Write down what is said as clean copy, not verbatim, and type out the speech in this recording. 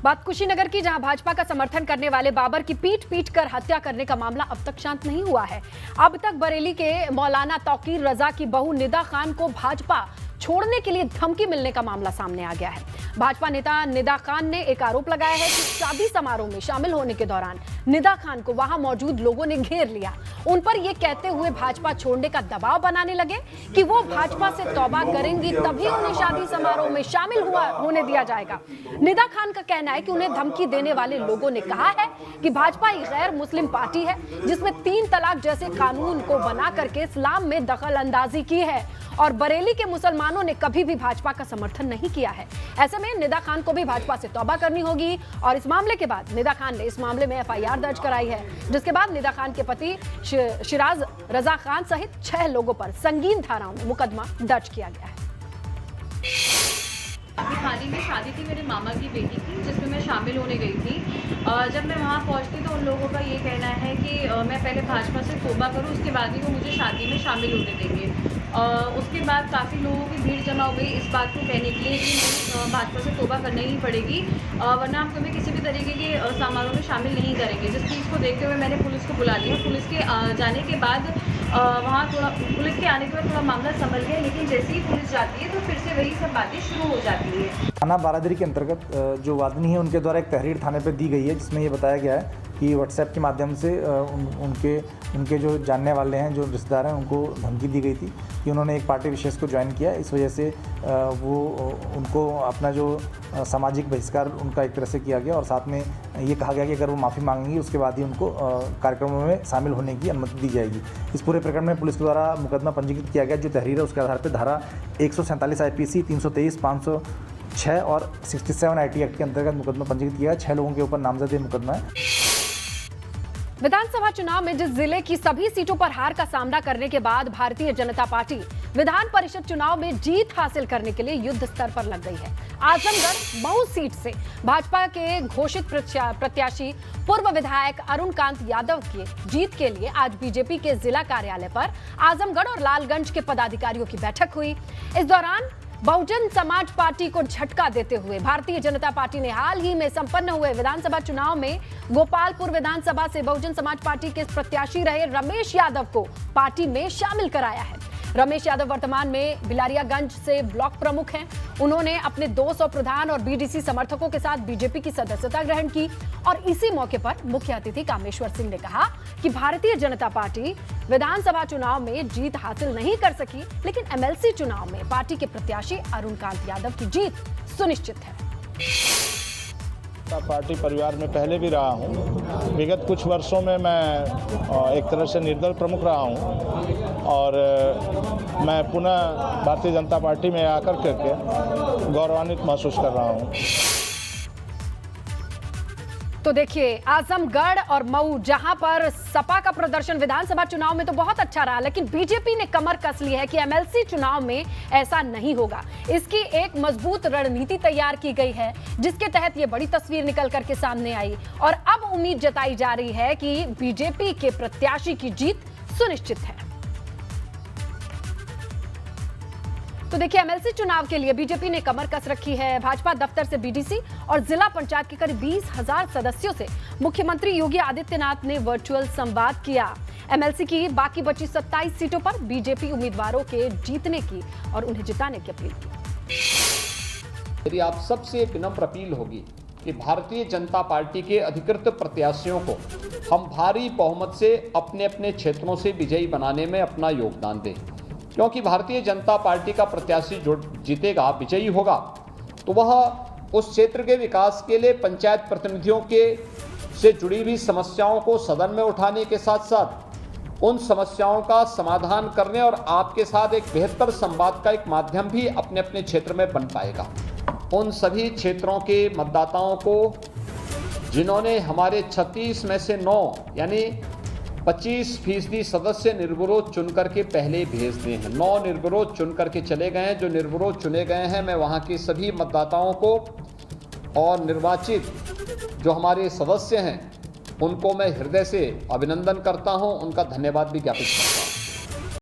बात कुशीनगर की, जहां भाजपा का समर्थन करने वाले बाबर की पीट पीट कर हत्या करने का मामला अब तक शांत नहीं हुआ है। अब तक बरेली के मौलाना तौकीर रजा की बहू निदा खान को भाजपा छोड़ने के लिए धमकी मिलने का मामला सामने आ गया है। भाजपा नेता निदा खान ने एक आरोप लगाया है कि शादी समारोह में शामिल होने के दौरान निदा खान को वहां मौजूद लोगों ने घेर लिया। उन पर यह कहते हुए भाजपा छोड़ने का दबाव बनाने लगे कि वो भाजपा से तौबा करेंगी तभी उन्हें शादी समारोह में शामिल होने दिया जाएगा। निदा खान का कहना है कि उन्हें धमकी देने वाले लोगों ने कहा है कि भाजपा एक गैर मुस्लिम पार्टी है जिसमें 3 तलाक जैसे कानून को बना करके इस्लाम में दखल अंदाजी की है और बरेली के मुसलमानों ने कभी भी भाजपा का समर्थन नहीं किया है। ऐसे में निदा खान को भी भाजपा से तौबा करनी होगी और इस मामले के बाद निदा खान ने इस मामले में एफआईआर दर्ज कराई है, जिसके बाद निदा खान के पति शिराज रजा खान सहित 6 लोगों पर संगीन धाराओं में मुकदमा दर्ज किया गया है। हाल ही में शादी थी मेरे मामा की बेटी की, जिसमें मैं शामिल होने गई थी। जब मैं वहाँ पहुँचती तो उन लोगों का ये कहना है कि मैं पहले भाजपा से तौबा करूँ, उसके बाद ही वो मुझे शादी में शामिल होने देंगे। उसके बाद काफ़ी लोगों की भीड़ जमा हुई इस बात को कहने के लिए कि भाजपा से तौबा करना ही पड़ेगी, वरना हम तुम्हें किसी भी तरीके के समारोह में शामिल नहीं करेंगे। जिस चीज़ को देखते हुए मैंने पुलिस को बुला लिया। पुलिस के जाने के बाद वहाँ पुलिस के आने के बाद थोड़ा मामला संभल गया, लेकिन जैसे ही पुलिस जाती है तो फिर से वही सब बातें शुरू हो जाती है। थाना बारादरी के अंतर्गत जो वादनी है उनके द्वारा एक तहरीर थाने पर दी गई है, जिसमें ये बताया गया है कि व्हाट्सएप के माध्यम से उनके जो जानने वाले हैं, जो रिश्तेदार हैं, उनको धमकी दी गई थी कि उन्होंने एक पार्टी विशेष को ज्वाइन किया। इस वजह से वो उनको अपना जो सामाजिक बहिष्कार उनका एक तरह से किया गया और साथ में ये कहा गया कि अगर वो माफ़ी मांगेंगी उसके बाद ही उनको कार्यक्रमों में शामिल होने की अनुमति दी जाएगी। इस पूरे प्रकरण में पुलिस के द्वारा मुकदमा पंजीकृत किया गया। जो तहरीर है उसके आधार पर धारा 147 IPC 323 506 और 67 IT एक्ट के अंतर्गत मुकदमा पंजीकृत किया है। 6 लोगों के ऊपर नामजद मुकदमा है। विधानसभा चुनाव में जिस जिले की सभी सीटों पर हार का सामना करने के बाद भारतीय जनता पार्टी विधान परिषद चुनाव में जीत हासिल करने के लिए युद्ध स्तर पर लग गई है। आजमगढ़ मऊ सीट से भाजपा के घोषित प्रत्याशी पूर्व विधायक अरुण कांत यादव की जीत के लिए आज बीजेपी के जिला कार्यालय पर आजमगढ़ और लालगंज के पदाधिकारियों की बैठक हुई। इस दौरान बहुजन समाज पार्टी को झटका देते हुए भारतीय जनता पार्टी ने हाल ही में संपन्न हुए विधानसभा चुनाव में गोपालपुर विधानसभा से बहुजन समाज पार्टी के प्रत्याशी रहे रमेश यादव को पार्टी में शामिल कराया है। रमेश यादव वर्तमान में बिलारियागंज से ब्लॉक प्रमुख हैं। उन्होंने अपने 200 प्रधान और बीडीसी समर्थकों के साथ बीजेपी की सदस्यता ग्रहण की और इसी मौके पर मुख्य अतिथि कामेश्वर सिंह ने कहा कि भारतीय जनता पार्टी विधानसभा चुनाव में जीत हासिल नहीं कर सकी, लेकिन एमएलसी चुनाव में पार्टी के प्रत्याशी अरुण कांत यादव की जीत सुनिश्चित है। पार्टी परिवार में पहले भी रहा हूं। विगत कुछ वर्षों में मैं एक तरह से निर्दल प्रमुख रहा हूं और मैं पुनः भारतीय जनता पार्टी में आकर करके गौरवान्वित महसूस कर रहा हूं। तो देखिए, आजमगढ़ और मऊ जहां पर सपा का प्रदर्शन विधानसभा चुनाव में तो बहुत अच्छा रहा, लेकिन बीजेपी ने कमर कस ली है कि एमएलसी चुनाव में ऐसा नहीं होगा। इसकी एक मजबूत रणनीति तैयार की गई है, जिसके तहत ये बड़ी तस्वीर निकल करके सामने आई और अब उम्मीद जताई जा रही है कि बीजेपी के प्रत्याशी की जीत सुनिश्चित है। तो देखिए, एमएलसी चुनाव के लिए बीजेपी ने कमर कस रखी है। भाजपा दफ्तर से बीडीसी और जिला पंचायत के करीब 20,000 सदस्यों से मुख्यमंत्री योगी आदित्यनाथ ने वर्चुअल संवाद किया। एमएलसी की बाकी बची 27 सीटों पर बीजेपी उम्मीदवारों के जीतने की और उन्हें जिताने की अपील की। मेरी आप सबसे एक विनम्र अपील होगी कि भारतीय जनता पार्टी के अधिकृत प्रत्याशियों को हम भारी बहुमत से अपने अपने क्षेत्रों से विजयी बनाने में अपना योगदान दें, क्योंकि भारतीय जनता पार्टी का प्रत्याशी जो जीतेगा, विजयी होगा, तो वह उस क्षेत्र के विकास के लिए पंचायत प्रतिनिधियों के से जुड़ी हुई समस्याओं को सदन में उठाने के साथ साथ उन समस्याओं का समाधान करने और आपके साथ एक बेहतर संवाद का एक माध्यम भी अपने अपने क्षेत्र में बन पाएगा। उन सभी क्षेत्रों के मतदाताओं को जिन्होंने हमारे 36 में से 9 यानी 25% सदस्य निर्विरोध चुन करके पहले भेज दिए हैं। 9 निर्विरोध चुन करके चले गए हैं। जो निर्विरोध चुने गए हैं, मैं वहाँ के सभी मतदाताओं को और निर्वाचित जो हमारे सदस्य हैं उनको मैं हृदय से अभिनंदन करता हूँ, उनका धन्यवाद भी ज्ञापित करता हूँ।